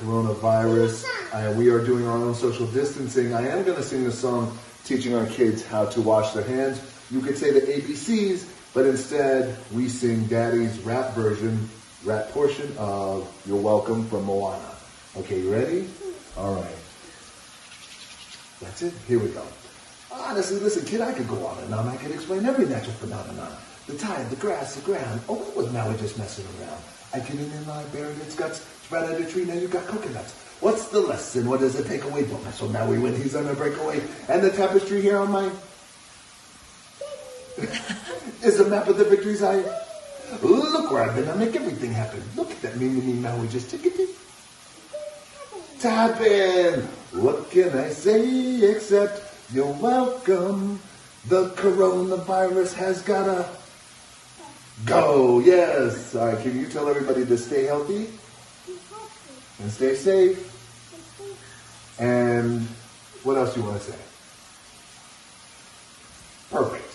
coronavirus. We are doing our own social distancing. I am going to sing the song teaching our kids how to wash their hands. You could say the ABCs, but instead we sing Daddy's rap portion of You're Welcome from Moana. Okay, you ready? All right. That's it. Here we go. Honestly, listen, kid, I could go on and on. I could explain every natural phenomenon. The tide, the grass, the ground. Oh, what was Maui just messing around? I get in and lie, buried its guts. Spread out a tree, now you got coconuts. What's the lesson? What does it take away? Don't mess with Maui when he's on a breakaway. And the tapestry here on my... is a map of the victories I... Look where I've been. I make everything happen. Look at that me, Maui just tick-a-tick. Tapping. What can I say except you're welcome? The coronavirus has gotta go. Yes. All right. Can you tell everybody to stay healthy and stay safe? And what else do you want to say? Perfect.